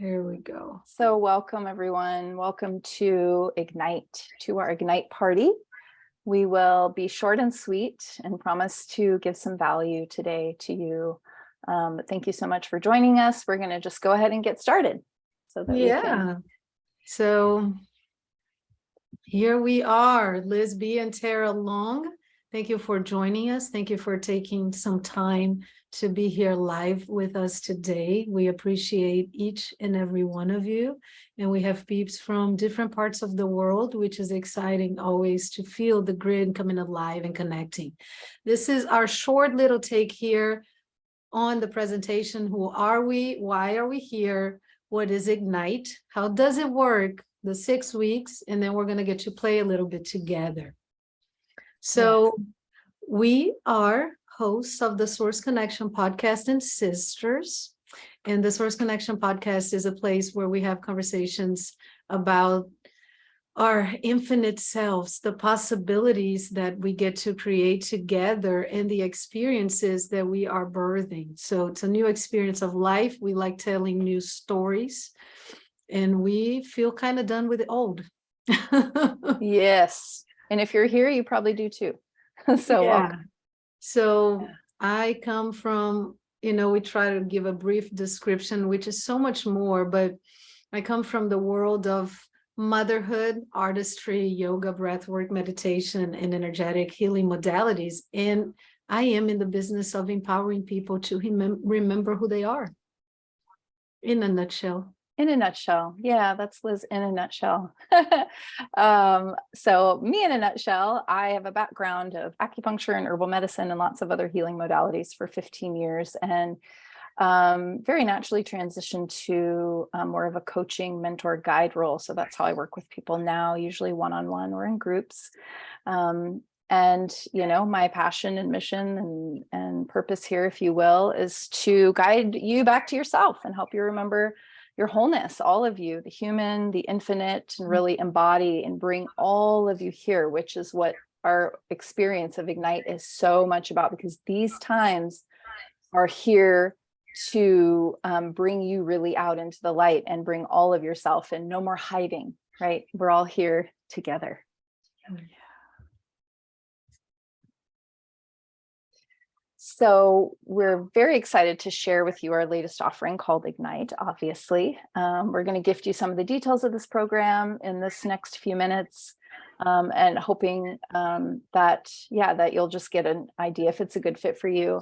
Here we go. So welcome everyone. Welcome to Ignite, to our Ignite party. We will be short and sweet and promise to give some value today to you. Thank you so much for joining us. We're going to just go ahead and get started so that we can. So here we are, Liz B and Tarah Long. Thank you for joining us. Thank you for taking some time to be here live with us today. We appreciate each and every one of you. And we have peeps from different parts of the world, which is exciting always to feel the grid coming alive and connecting. This is our short little take here on the presentation. Who are we? Why are we here? What is Ignite? How does it work? The 6 weeks, and then we're going to get to play a little bit together. So we are hosts of the Source Connection podcast and sisters. And the Source Connection podcast is a place where we have conversations about our infinite selves, the possibilities that we get to create together, and the experiences that we are birthing. So it's a new experience of life. We like telling new stories, and we feel kind of done with the old. Yes. And if you're here, you probably do too. So welcome. So I come from, we try to give a brief description, which is so much more, but I come from the world of motherhood, artistry, yoga, breathwork, meditation, and energetic healing modalities. And I am in the business of empowering people to remember who they are. In a nutshell. In a nutshell. Yeah, that's Liz in a nutshell. So me in a nutshell, I have a background of acupuncture and herbal medicine and lots of other healing modalities for 15 years, and very naturally transitioned to more of a coaching, mentor, guide role. So that's how I work with people now, usually one-on-one or in groups. And, my passion and mission and purpose here, if you will, is to guide you back to yourself and help you remember your wholeness, all of you, the human, the infinite, and really embody and bring all of you here, which is what our experience of Ignite is so much about, because these times are here to bring you really out into the light and bring all of yourself, and no more hiding, right? We're all here together. So we're very excited to share with you our latest offering called Ignite, obviously. We're going to gift you some of the details of this program in this next few minutes, and hoping that you'll just get an idea if it's a good fit for you.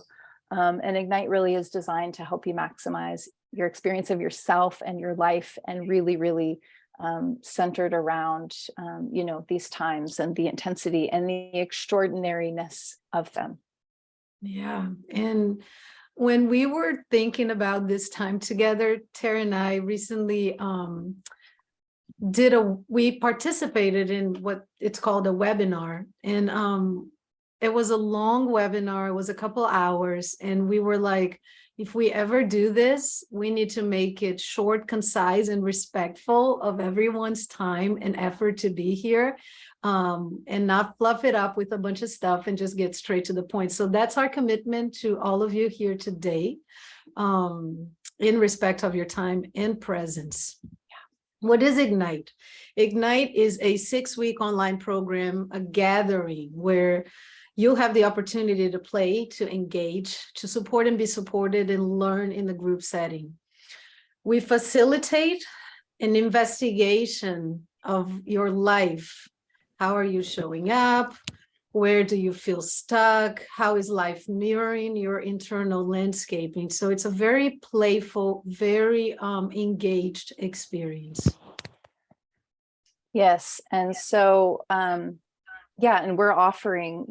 And Ignite really is designed to help you maximize your experience of yourself and your life, and really, really centered around, these times and the intensity and the extraordinariness of them. Yeah. And when we were thinking about this time together, Tarah and I recently we participated in what it's called a webinar. And it was a long webinar. It was a couple hours. And we were like, if we ever do this, we need to make it short, concise, and respectful of everyone's time and effort to be here. And not fluff it up with a bunch of stuff and just get straight to the point. So that's our commitment to all of you here today, in respect of your time and presence. What is Ignite? Ignite is a 6-week online program, a gathering where you'll have the opportunity to play, to engage, to support and be supported, and learn in the group setting. We facilitate an investigation of your life. How are you showing up? Where do you feel stuck? How is life mirroring your internal landscaping? So it's a very playful, very engaged experience. Yes. And so, and we're offering,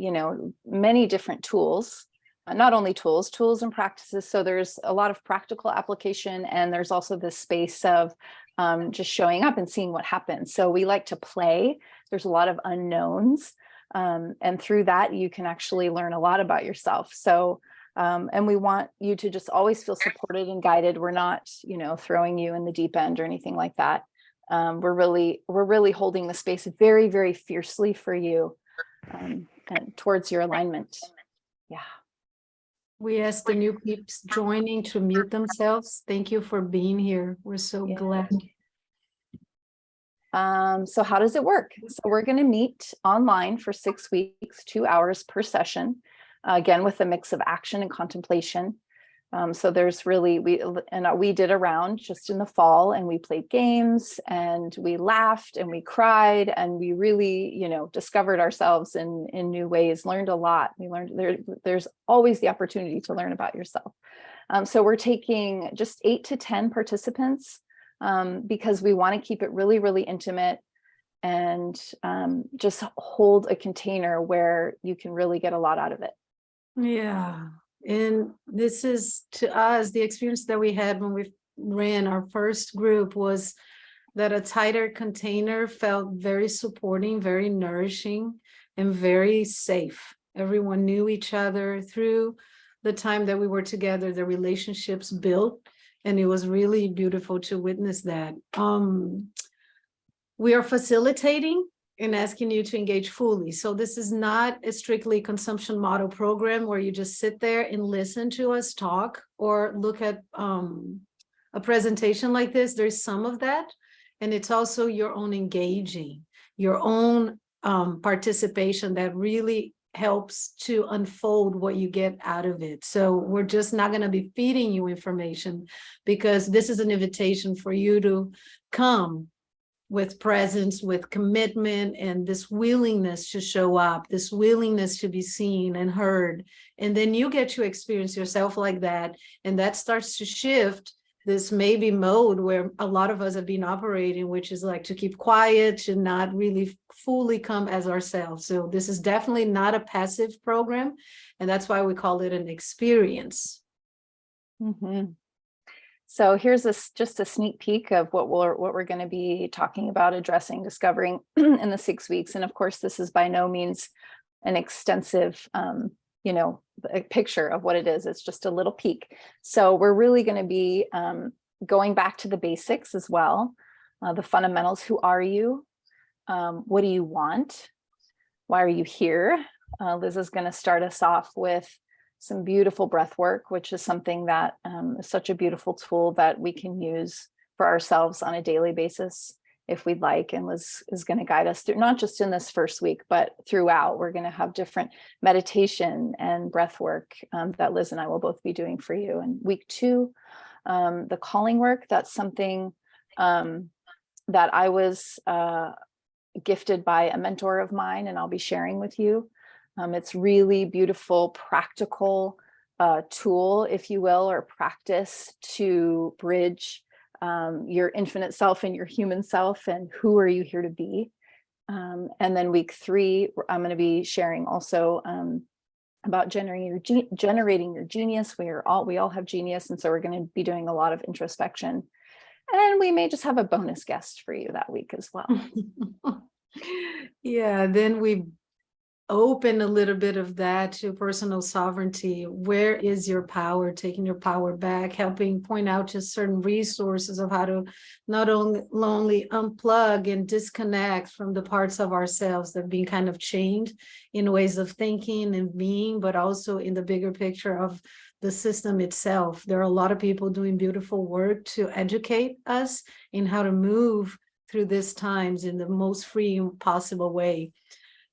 many different tools, not only tools and practices. So there's a lot of practical application, and there's also this space of just showing up and seeing what happens. So we like to play. There's a lot of unknowns. And through that, you can actually learn a lot about yourself. So, and we want you to just always feel supported and guided. We're not, throwing you in the deep end or anything like that. We're really holding the space very, very fiercely for you, and towards your alignment. Yeah. We ask the new peeps joining to mute themselves. Thank you for being here. We're so Yeah. glad. So how does it work? So we're going to meet online for 6 weeks, 2 hours per session, again, with a mix of action and contemplation. So there's really, we did a round just in the fall, and we played games and we laughed and we cried and we really, discovered ourselves in new ways, learned a lot. We learned there's always the opportunity to learn about yourself. So we're taking just 8 to 10 participants, because we want to keep it really, really intimate and just hold a container where you can really get a lot out of it. Yeah. And this is, to us, the experience that we had when we ran our first group was that a tighter container felt very supporting, very nourishing, and very safe. Everyone knew each other through the time that we were together. The relationships built, and it was really beautiful to witness that. We are facilitating and asking you to engage fully. So this is not a strictly consumption model program where you just sit there and listen to us talk or look at a presentation like this. There's some of that. And it's also your own engaging, your own participation that really helps to unfold what you get out of it. So we're just not going to be feeding you information, because this is an invitation for you to come with presence, with commitment, and this willingness to show up, this willingness to be seen and heard. And then you get to experience yourself like that. And that starts to shift this maybe mode where a lot of us have been operating, which is like to keep quiet, to not really fully come as ourselves. So this is definitely not a passive program. And that's why we call it an experience. Mm-hmm. So here's just a sneak peek of what we're going to be talking about, addressing, discovering in the 6 weeks. And of course, this is by no means an extensive, a picture of what it is. It's just a little peek. So we're really going to be going back to the basics as well, the fundamentals. Who are you? What do you want? Why are you here? Liz is going to start us off with some beautiful breath work, which is something that is such a beautiful tool that we can use for ourselves on a daily basis if we'd like. And Liz is going to guide us through, not just in this first week, but throughout. We're going to have different meditation and breath work that Liz and I will both be doing for you. And week 2, the calling work, that's something that I was gifted by a mentor of mine, and I'll be sharing with you. It's really beautiful, practical tool, if you will, or practice to bridge your infinite self and your human self, and who are you here to be. And then week 3, I'm going to be sharing also about generating your genius. We all have genius, and so we're going to be doing a lot of introspection. And we may just have a bonus guest for you that week as well. Yeah, then we open a little bit of that to personal sovereignty. Where is your power? Taking your power back, helping point out to certain resources of how to not only unplug and disconnect from the parts of ourselves that have been kind of chained in ways of thinking and being, but also in the bigger picture of the system itself. There are a lot of people doing beautiful work to educate us in how to move through these times in the most free possible way.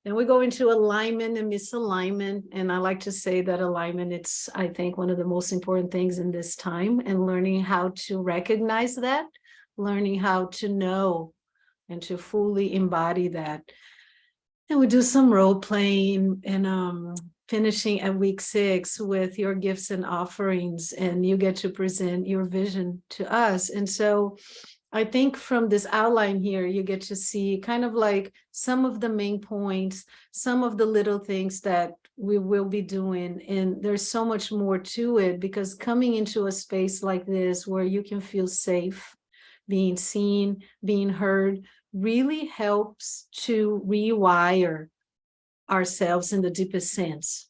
Then we go into alignment and misalignment. And I like to say that alignment, it's, I think, one of the most important things in this time, and learning how to recognize that, learning how to know and to fully embody that. And we do some role playing, and finishing at week 6 with your gifts and offerings, and you get to present your vision to us. And so I think from this outline here, you get to see kind of like some of the main points, some of the little things that we will be doing. And there's so much more to it, because coming into a space like this where you can feel safe, being seen, being heard, really helps to rewire ourselves in the deepest sense.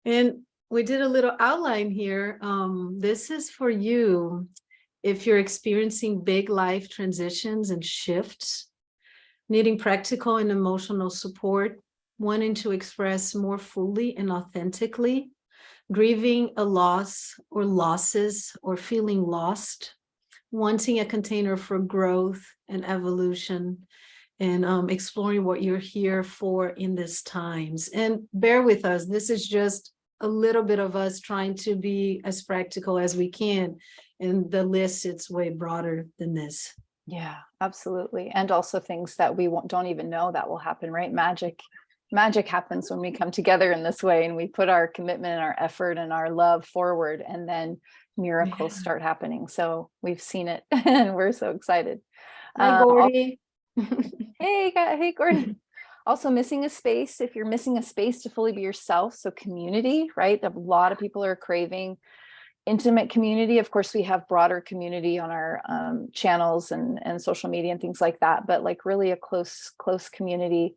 And we did a little outline here. This is for you. If you're experiencing big life transitions and shifts, needing practical and emotional support, wanting to express more fully and authentically, grieving a loss or losses or feeling lost, wanting a container for growth and evolution, and exploring what you're here for in these times. And bear with us, this is just a little bit of us trying to be as practical as we can. And the list, it's way broader than this. Yeah, absolutely. And also things that we don't even know that will happen, right? Magic happens when we come together in this way and we put our commitment and our effort and our love forward, and then miracles start happening. So we've seen it and we're so excited. Hi, Gordy. Hey, Gordon. Also missing a space, if you're missing a space to fully be yourself. So community, right? A lot of people are craving intimate community. Of course, we have broader community on our channels and social media and things like that, but like really a close community,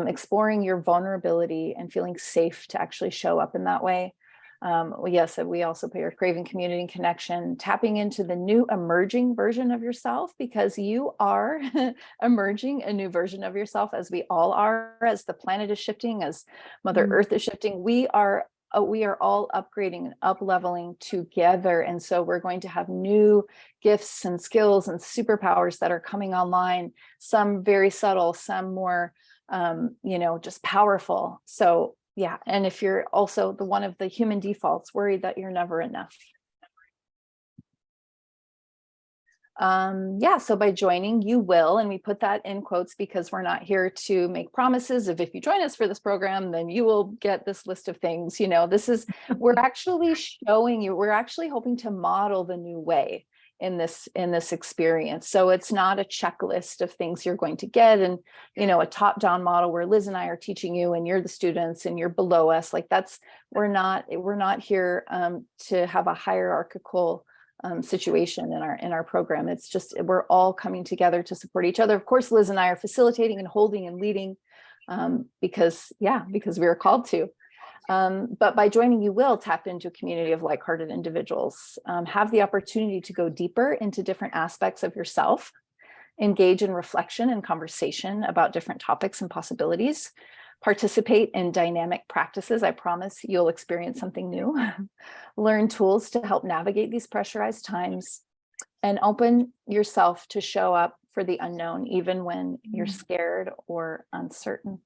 exploring your vulnerability and feeling safe to actually show up in that way. Yes, we also are craving community and connection, tapping into the new emerging version of yourself, because you are emerging a new version of yourself, as we all are, as the planet is shifting, as Mother Earth is shifting. We are all upgrading and up leveling together. And so we're going to have new gifts and skills and superpowers that are coming online, some very subtle, some more, just powerful. So yeah. And if you're also one of the human defaults, worried that you're never enough. So by joining, you will, and we put that in quotes because we're not here to make promises of if you join us for this program, then you will get this list of things. We're actually showing you, we're actually hoping to model the new way in this experience. So it's not a checklist of things you're going to get and, a top-down model where Liz and I are teaching you and you're the students and you're below us. Like we're not here to have a hierarchical situation in our program. It's just, we're all coming together to support each other. Of course, Liz and I are facilitating and holding and leading because we are called to. But by joining, you will tap into a community of like-hearted individuals, have the opportunity to go deeper into different aspects of yourself, engage in reflection and conversation about different topics and possibilities, participate in dynamic practices. I promise you'll experience something new. Learn tools to help navigate these pressurized times, and open yourself to show up for the unknown, even when you're scared or uncertain.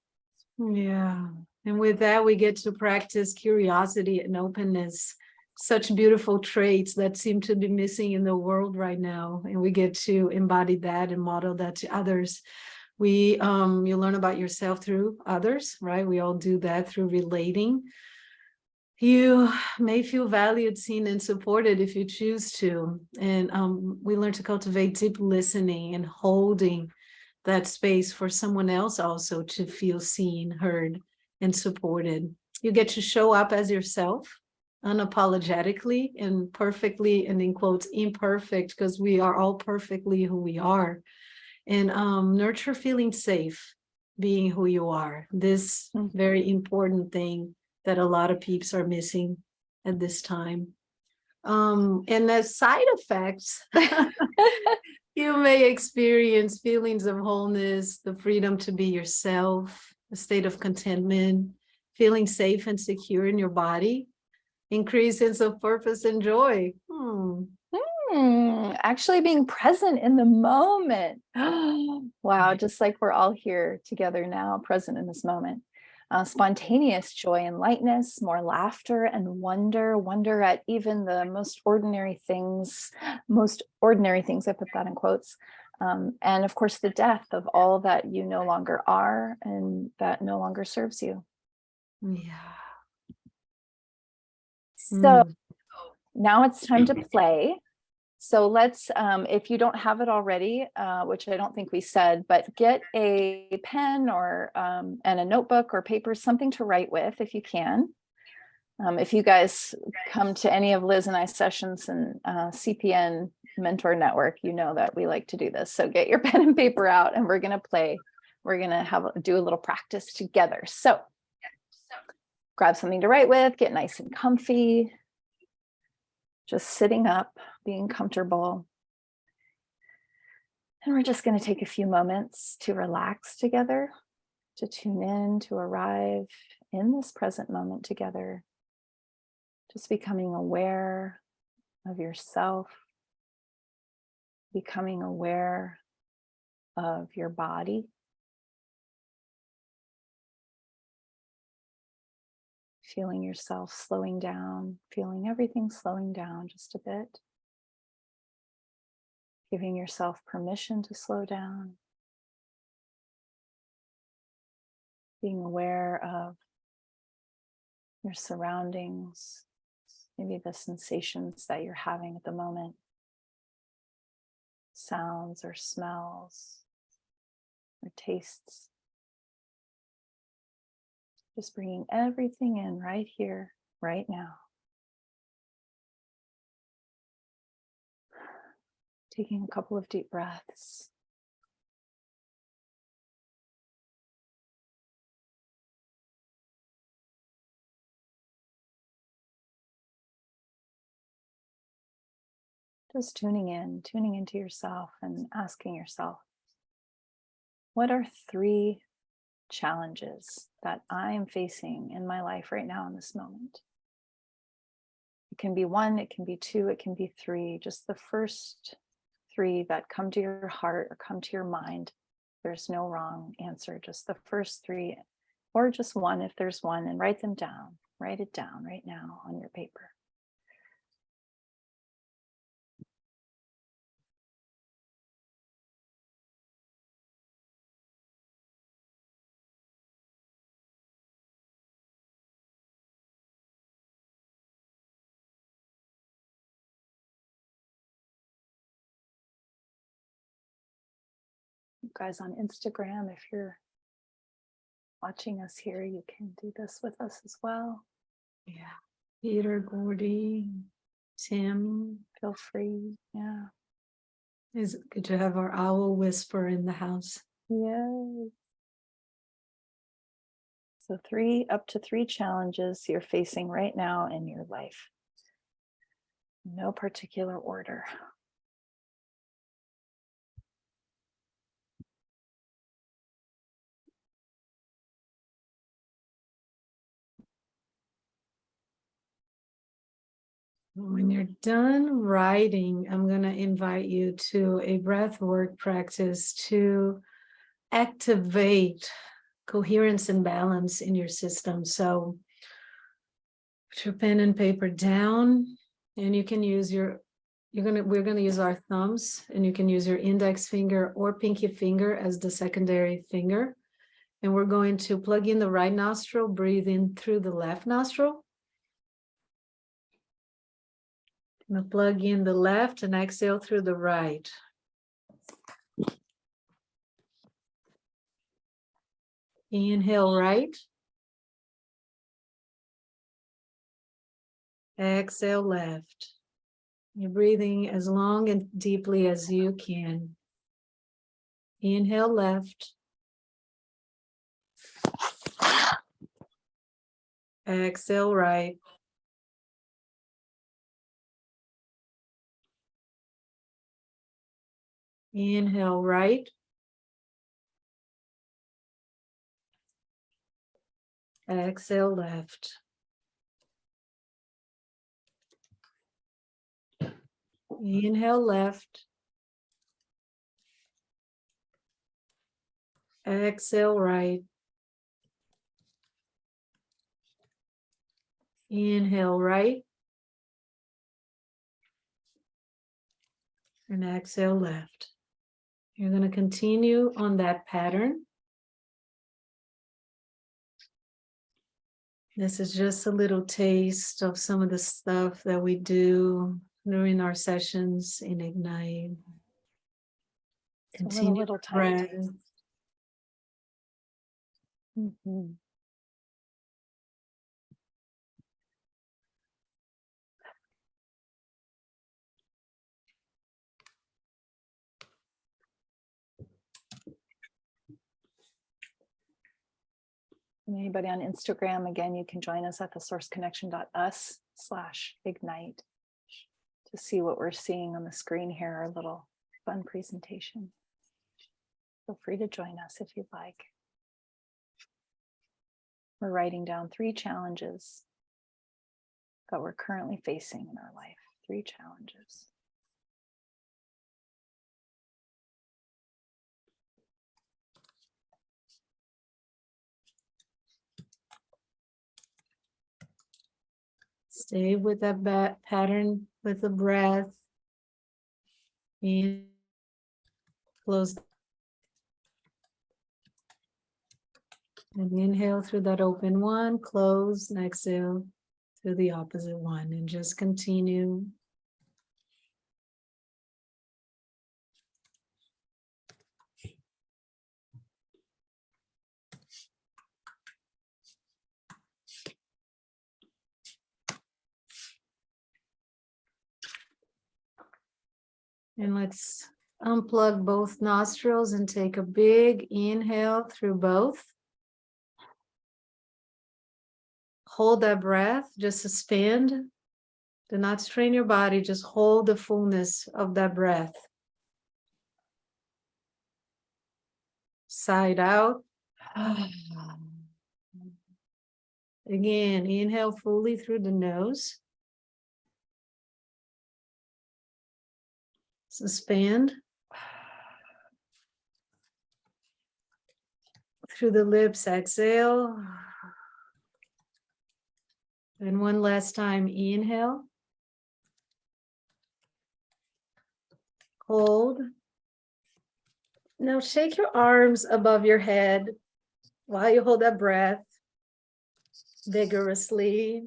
Yeah. And with that, we get to practice curiosity and openness, such beautiful traits that seem to be missing in the world right now. And we get to embody that and model that to others. You learn about yourself through others, right? We all do that through relating. You may feel valued, seen, and supported if you choose to. And we learn to cultivate deep listening and holding that space for someone else also to feel seen, heard, and supported. You get to show up as yourself unapologetically and perfectly, and in quotes, imperfect, because we are all perfectly who we are. And nurture feeling safe being who you are. This very important thing that a lot of peeps are missing at this time. And as side effects, you may experience feelings of wholeness, the freedom to be yourself, a state of contentment, feeling safe and secure in your body, increased sense of purpose and joy. Actually being present in the moment. Wow, just like we're all here together now, present in this moment. Spontaneous joy and lightness, more laughter and wonder at even the most ordinary things, I put that in quotes. And of course, the death of all that you no longer are and that no longer serves you. Yeah. So now it's time to play. So let's, if you don't have it already, which I don't think we said, but get a pen or and a notebook or paper, something to write with if you can. If you guys come to any of Liz and I sessions and CPN Mentor Network, you know that we like to do this. So get your pen and paper out and we're going to play. We're going to do a little practice together. So grab something to write with, get nice and comfy. Just sitting up, being comfortable. And we're just going to take a few moments to relax together. to tune in, to arrive in this present moment together, just becoming aware of yourself, becoming aware of your body, feeling yourself slowing down, feeling everything slowing down just a bit, giving yourself permission to slow down, being aware of your surroundings, maybe the sensations that you're having at the moment, sounds or smells or tastes. Just bringing everything in right here, right now. Taking a couple of deep breaths. Just tuning into yourself and asking yourself, what are 3 challenges that I am facing in my life right now in this moment? It can be 1, it can be 2, it can be 3, just the first 3 that come to your heart or come to your mind. There's no wrong answer, just the first 3, or just 1 if there's 1, and write them down. Write it down right now on your paper. You guys on Instagram, if you're watching us here, you can do this with us as well. Yeah. Peter, Gordy, Tim. Feel free. Yeah. It's good to have our owl whisper in the house. Yes. So up to 3 challenges you're facing right now in your life. No particular order. When you're done writing, I'm going to invite you to a breath work practice to activate coherence and balance in your system. So put your pen and paper down, and you can use we're going to use our thumbs, and you can use your index finger or pinky finger as the secondary finger. And we're going to plug in the right nostril, breathe in through the left nostril. I'm going to plug in the left and exhale through the right. Inhale right. Exhale left. You're breathing as long and deeply as you can. Inhale left. Exhale right. Inhale right. Exhale left. Inhale left. Exhale right. Inhale right. And exhale left. You're going to continue on that pattern. This is just a little taste of some of the stuff that we do during our sessions in Ignite. Continue little breath. Mm-hmm. Anybody on Instagram, again, you can join us at thesourceconnection.us/ignite to see what we're seeing on the screen here, our little fun presentation. Feel free to join us if you'd like. We're writing down 3 challenges that we're currently facing in our life. 3 challenges. Stay with that pattern with the breath. In, close. And inhale through that open one, close, and exhale through the opposite one, and just continue. And let's unplug both nostrils and take a big inhale through both. Hold that breath, just suspend. Do not strain your body, just hold the fullness of that breath. Side out. Again, inhale fully through the nose. Suspend. Through the lips, exhale. And one last time, inhale. Hold. Now shake your arms above your head while you hold that breath vigorously.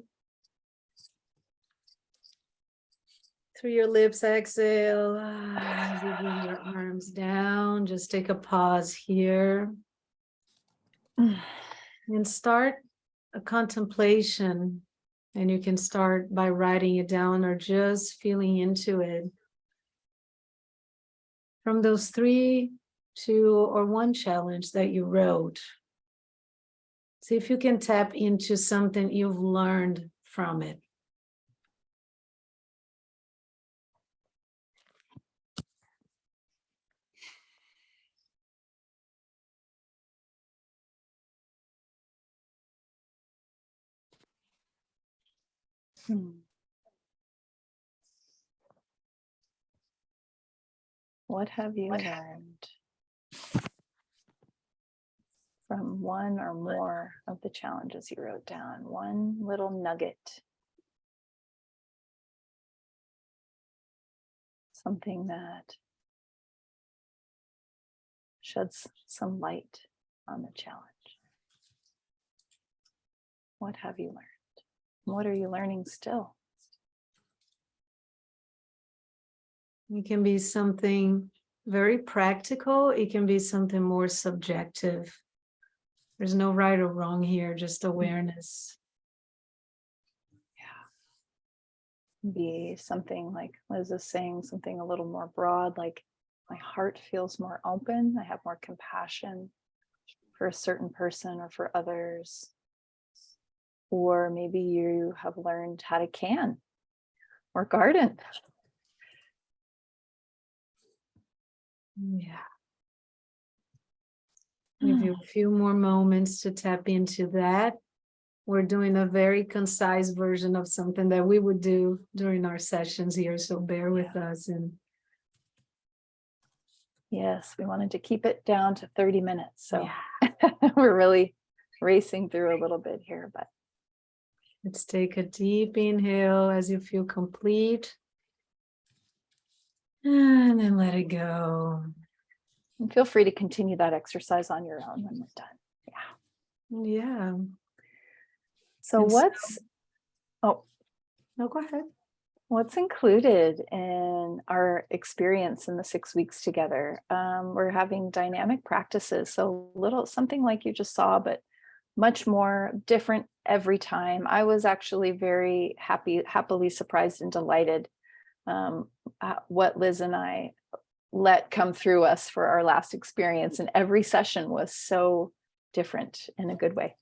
Through your lips, exhale. As you bring your arms down, just take a pause here. And start a contemplation. And you can start by writing it down or just feeling into it. From those 3, 2, or 1 challenge that you wrote, see if you can tap into something you've learned from it. What have you learned from 1 or more of the challenges you wrote down? One little nugget. Something that sheds some light on the challenge. What have you learned? What are you learning still? It can be something very practical. It can be something more subjective. There's no right or wrong here, just awareness. Yeah. Be something like Liz is saying, something a little more broad, like my heart feels more open. I have more compassion for a certain person or for others. Or maybe you have learned how to can or garden. Yeah. Give you a few more moments to tap into that. We're doing a very concise version of something that we would do during our sessions here, so bear with us. And yes, we wanted to keep it down to 30 minutes. So we're really racing through a little bit here, but let's take a deep inhale as you feel complete. And then let it go. and feel free to continue that exercise on your own when we're done. Yeah. So And no, go ahead. What's included in our experience in the 6 weeks together? We're having dynamic practices. So something like you just saw, but much more different every time. I was actually very happily surprised and delighted at what Liz and I let come through us for our last experience. And every session was so different in a good way.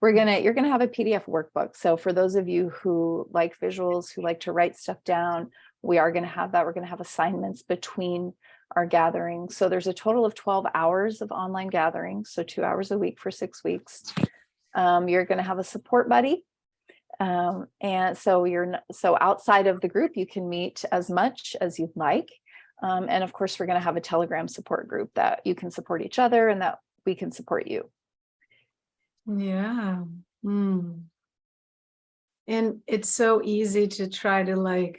You're gonna have a PDF workbook. So for those of you who like visuals, who like to write stuff down, we are gonna have that. We're gonna have assignments between our gatherings. So there's a total of 12 hours of online gatherings, so 2 hours a week for 6 weeks. You're going to have a support buddy. And so outside of the group, you can meet as much as you'd like. And of course, we're going to have a Telegram support group that you can support each other and that we can support you. Yeah. Mm. And it's so easy to try to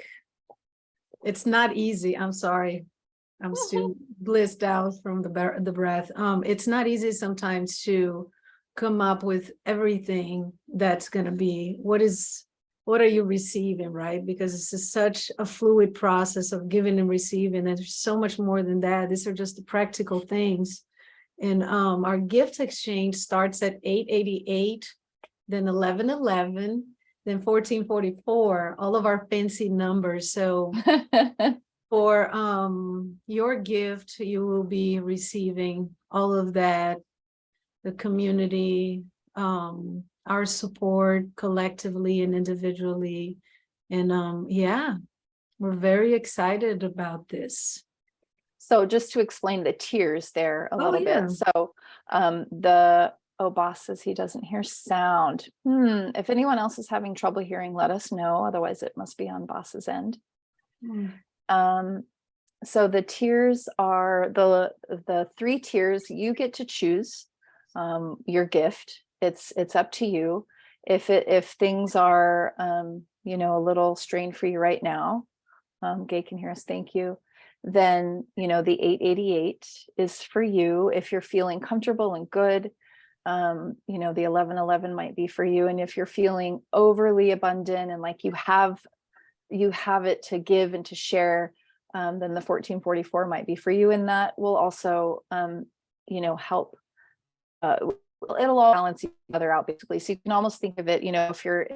it's not easy. I'm sorry. I'm still blissed out from the breath. It's not easy sometimes to come up with everything that's going to be, what are you receiving, right? Because this is such a fluid process of giving and receiving, and there's so much more than that. These are just the practical things. And our gift exchange starts at 888, then 1111, then 1444, all of our fancy numbers. So for your gift, you will be receiving all of that, the community, our support collectively and individually. And yeah, we're very excited about this. So just to explain the tiers there a little yeah. bit. So boss says he doesn't hear sound. If anyone else is having trouble hearing, let us know. Otherwise, it must be on boss's end. So the tiers are the 3 tiers. You get to choose your gift. It's up to you. If things are a little strained for you right now, Gay can hear us. Thank you. Then the 888 is for you if you're feeling comfortable and good. The 1111 might be for you, and if you're feeling overly abundant and like you have it to give and to share, then the 1444 might be for you, and that will also help. It'll all balance each other out basically. So you can almost think of it, if you're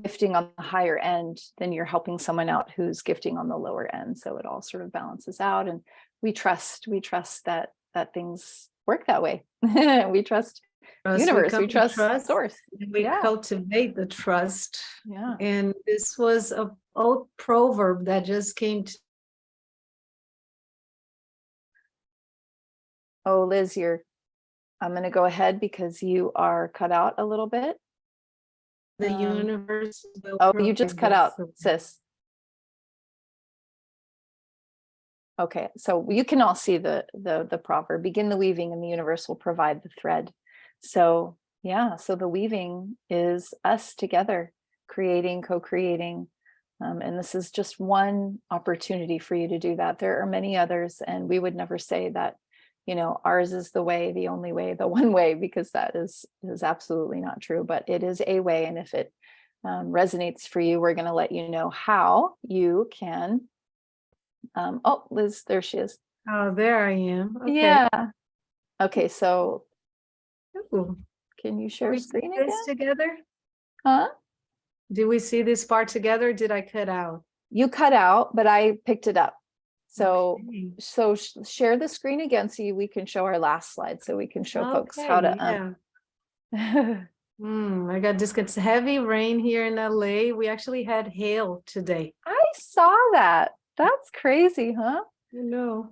gifting on the higher end, then you're helping someone out who's gifting on the lower end. So it all sort of balances out, and we trust that things work that way. We trust universe, we trust source. We cultivate the trust. Yeah. And this was an old proverb that just came to. Oh, Liz, I'm going to go ahead because you are cut out a little bit. The universe. You just cut out, sis. Okay, so you can all see the proverb. Begin the weaving, and the universe will provide the thread. So yeah, so the weaving is us together, creating, co-creating, and this is just one opportunity for you to do that. There are many others, and we would never say that ours is the way, the only way, the one way, because that is absolutely not true, but it is a way. And if it resonates for you, we're going to let you know how you can. Oh, Liz, there she is. Oh, there I am. Okay. Yeah. Okay, so Ooh. Can you share screen again? Together? Huh? Do we see this part together? Did I cut out? You cut out, but I picked it up. So, okay. Share the screen again so we can show our last slide, so we can show folks how to. I got this. It's heavy rain here in LA. We actually had hail today. I saw that. That's crazy, huh? No.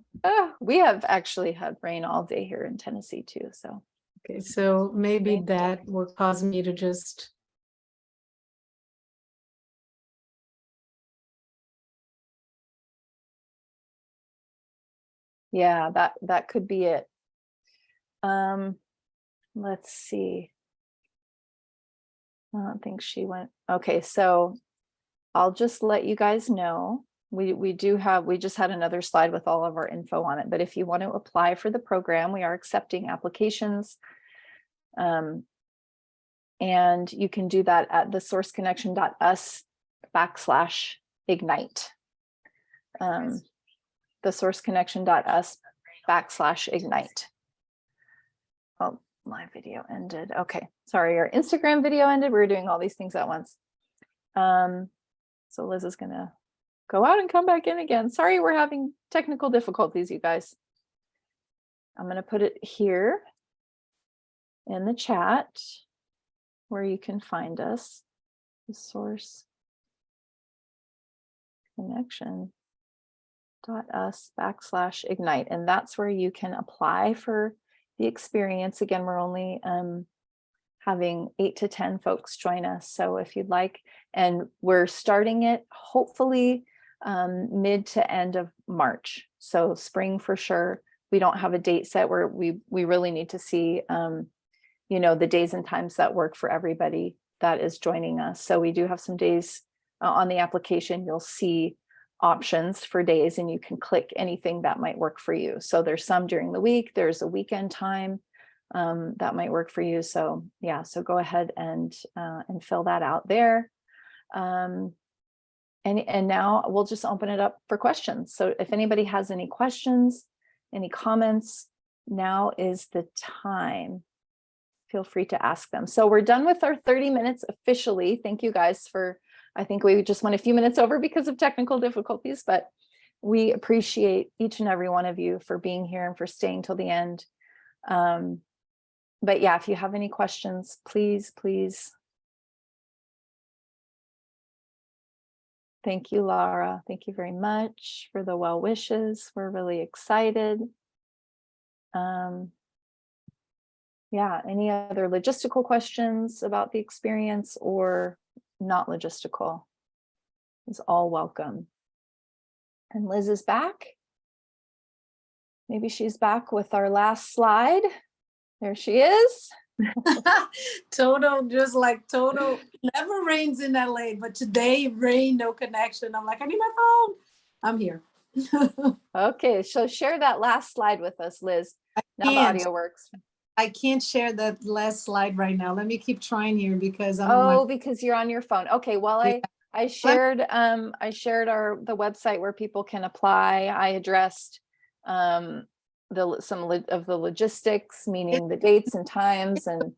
We have actually had rain all day here in Tennessee too. So. Okay, so maybe that will cause me to just. Yeah, that could be it. Let's see. I don't think she went. Okay, so I'll just let you guys know. We just had another slide with all of our info on it, but if you want to apply for the program, we are accepting applications. And you can do that at thesourceconnection.us/ignite. Thesourceconnection.us/ignite. Oh, my video ended. Okay, sorry, our Instagram video ended. We were doing all these things at once. So Liz is gonna go out and come back in again. Sorry, we're having technical difficulties, you guys. I'm gonna put it here in the chat where you can find us. The source connection.us/ignite, and that's where you can apply for the experience. Again, we're only having 8 to 10 folks join us. So if you'd like, and we're starting it hopefully mid to end of March. So spring for sure. We don't have a date set where we really need to see, the days and times that work for everybody that is joining us. So we do have some days on the application. You'll see options for days and you can click anything that might work for you. So there's some during the week, there's a weekend time that might work for you. So yeah, so go ahead and fill that out there. And now we'll just open it up for questions. So if anybody has any questions, any comments, now is the time. Feel free to ask them. So we're done with our 30 minutes officially. Thank you guys I think we just went a few minutes over because of technical difficulties, but we appreciate each and every one of you for being here and for staying till the end. But yeah, if you have any questions, please. Thank you, Laura. Thank you very much for the well wishes. We're really excited. Yeah, any other logistical questions about the experience or not logistical is all welcome. And Liz is back. Maybe she's back with our last slide. There she is. Total, just like total, never rains in LA, but today rain, no connection. I'm like, I need my phone. I'm here. Okay, so share that last slide with us, Liz. Now the audio works. I can't share that last slide right now. Let me keep trying here because I'm because you're on your phone. Okay, well, yeah. I shared the website where people can apply. I addressed some of the logistics, meaning the dates and times. And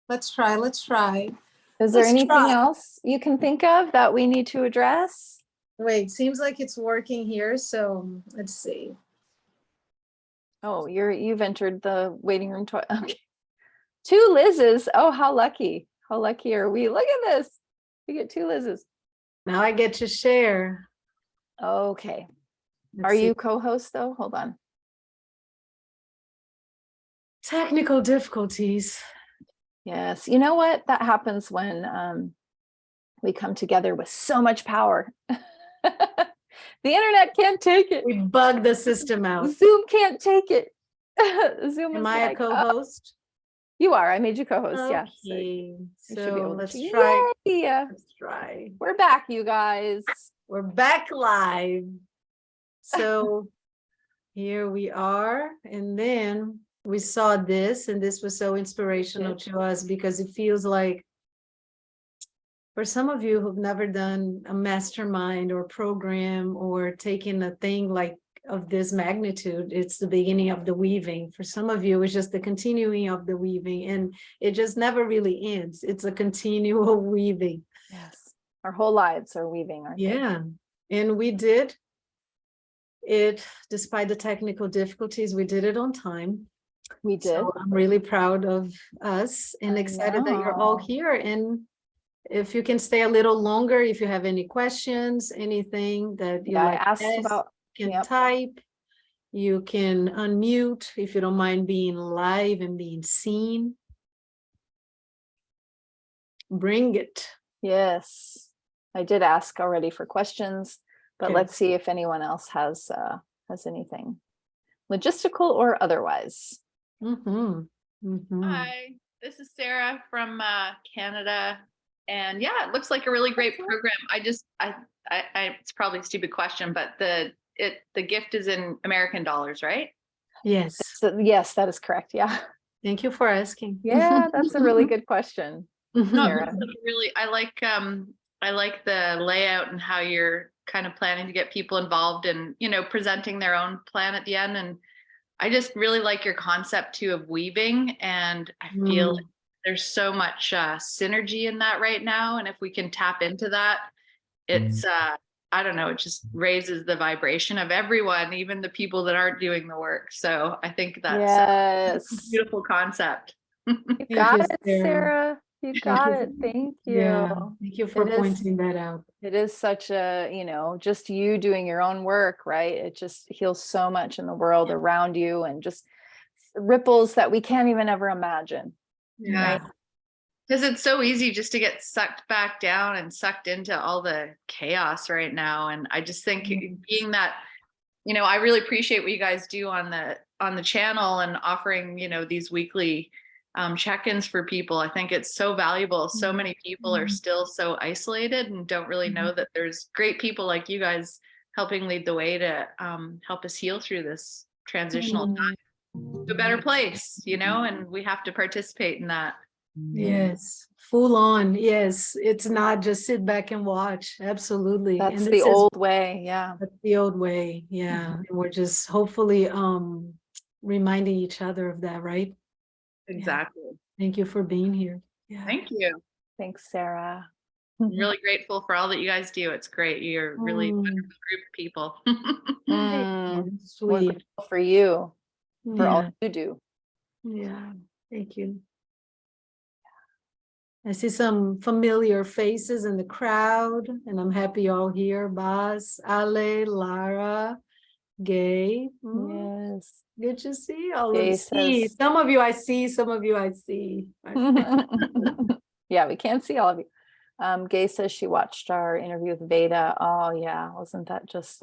let's try. Is there anything else you can think of that we need to address? Wait, seems like it's working here. So let's see. Oh, you've entered the waiting room. Okay. 2 Liz's. Oh, how lucky. How lucky are we? Look at this. We get 2 Liz's. Now I get to share. Okay. Let's see. You co-host though? Hold on. Technical difficulties. Yes. You know what? That happens when we come together with so much power. The internet can't take it. We bug the system out. Zoom can't take it. Zoom Am I a co-host? You are. I made you co-host. Okay. Yeah. So let's try. Yay! Let's try. We're back, you guys. We're back live. So here we are. And then we saw this, and this was so inspirational to us because it feels like for some of you who've never done a mastermind or program or taken a thing like of this magnitude, it's the beginning of the weaving. For some of you, it's just the continuing of the weaving, and it just never really ends. It's a continual weaving. Yes. Our whole lives are weaving, aren't they? Yeah. And we did it, despite the technical difficulties, we did it on time. We did. So I'm really proud of us and excited that you're all here. And if you can stay a little longer, if you have any questions, anything that you like, asked about, you can type, you can unmute if you don't mind being live and being seen. Bring it. Yes, I did ask already for questions, but let's see if anyone else has anything logistical or otherwise. Hi, this is Sarah from Canada. And yeah, it looks like a really great program. It's probably a stupid question, but the gift is in American dollars, right? Yes. So, yes, that is correct. Yeah. Thank you for asking. Yeah, that's a really good question. Sarah. Really, I like the layout and how you're kind of planning to get people involved and, presenting their own plan at the end. And I just really like your concept too of weaving. And I feel there's so much synergy in that right now. And if we can tap into that, it's, I don't know, it just raises the vibration of everyone, even the people that aren't doing the work. So I think that's a beautiful concept. You got it, Sarah. You got it. Thank you. Yeah, thank you for pointing that out. It is such a, just you doing your own work, right? It just heals so much in the world around you and just ripples that we can't even ever imagine. Yeah. Right? Because it's so easy just to get sucked back down and sucked into all the chaos right now. And I just think being that, I really appreciate what you guys do on the channel and offering, these weekly check-ins for people. I think it's so valuable. So many people are still so isolated and don't really know that there's great people like you guys helping lead the way to help us heal through this transitional time to a better place, and we have to participate in that. Yes, full on. Yes, it's not just sit back and watch. Absolutely. That's And the this is old way. Yeah. that's the old way. Yeah. And we're just hopefully reminding each other of that, right? Exactly. Thank you for being here. Yeah. Thank you. Thanks, Sarah. I'm really grateful for all that you guys do. It's great. You're really a wonderful group of people. We're Sweet. grateful for you, for all Yeah. you do. Yeah. Thank you. I see some familiar faces in the crowd, and I'm happy you're all here. Baz, Ale, Lara, Gay. Yes. Good to see all of Gay you. says- Some of you I see, some of you I see. Yeah, we can't see all of you. Gay says she watched our interview with Veda. Oh yeah, wasn't that just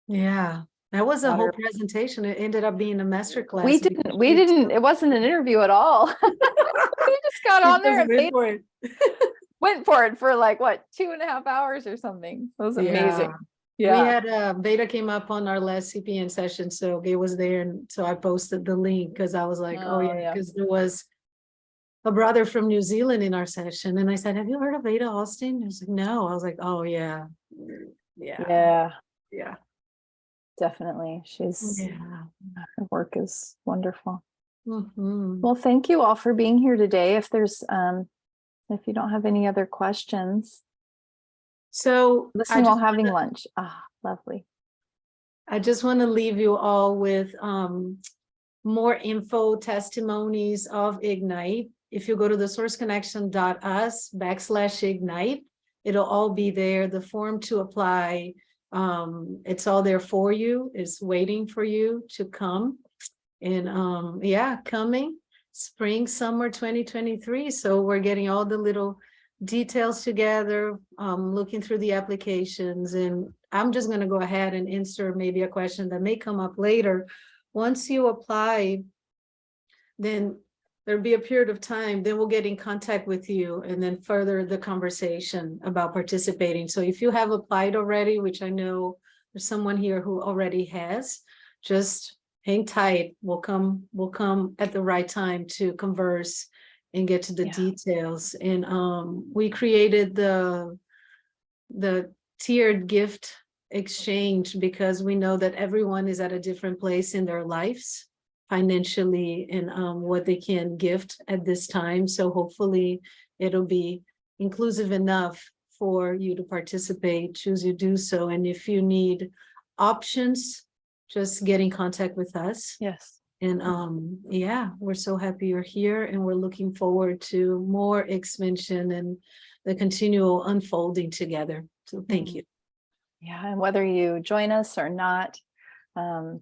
Yeah, that was a whole Water. presentation. It ended up being a master class. we didn't, it wasn't an interview at all. We just got on there and went for it for like what, 2.5 hours or something. It was amazing. We had Veda came up on our last CPN session, so Gay was there, and so I posted the link because I was like, oh yeah, because there was a brother from New Zealand in our session, and I said, have you heard of Veda Austin? He was like, no. I was like, oh yeah, Yeah, definitely. Her work is wonderful. Well, thank you all for being here today. If you don't have any other questions, so listening while having lunch. Ah, lovely. I just want to leave you all with more info, testimonies of Ignite. If you go to the sourceconnection.us/Ignite, it'll all be there. The form to apply, it's all there for you. It's waiting for you to come. And coming spring, summer 2023. So we're getting all the little details together, looking through the applications, and I'm just going to go ahead and insert maybe a question that may come up later. Once you apply, then there'll be a period of time, then we'll get in contact with you and then further the conversation about participating. So if you have applied already, which I know there's someone here who already has, just hang tight. We'll come at the right time to converse and get to the details. And we created the tiered gift exchange because we know that everyone is at a different place in their lives financially and what they can gift at this time. So hopefully it'll be inclusive enough for you to participate, choose to do so. And if you need options, just get in contact with us. Yes. And we're so happy you're here, and we're looking forward to more expansion and the continual unfolding together. So thank you. Yeah, and whether you join us or not,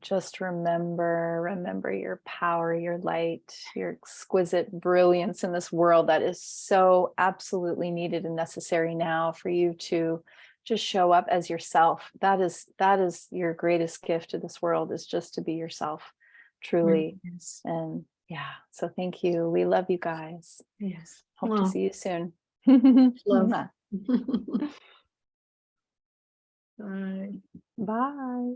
just remember your power, your light, your exquisite brilliance in this world that is so absolutely needed and necessary now for you to just show up as yourself. That is your greatest gift to this world, is just to be yourself, truly. Yes. And so thank you. We love you guys. Yes. Hope to see you soon. Love. Bye. Bye. Bye.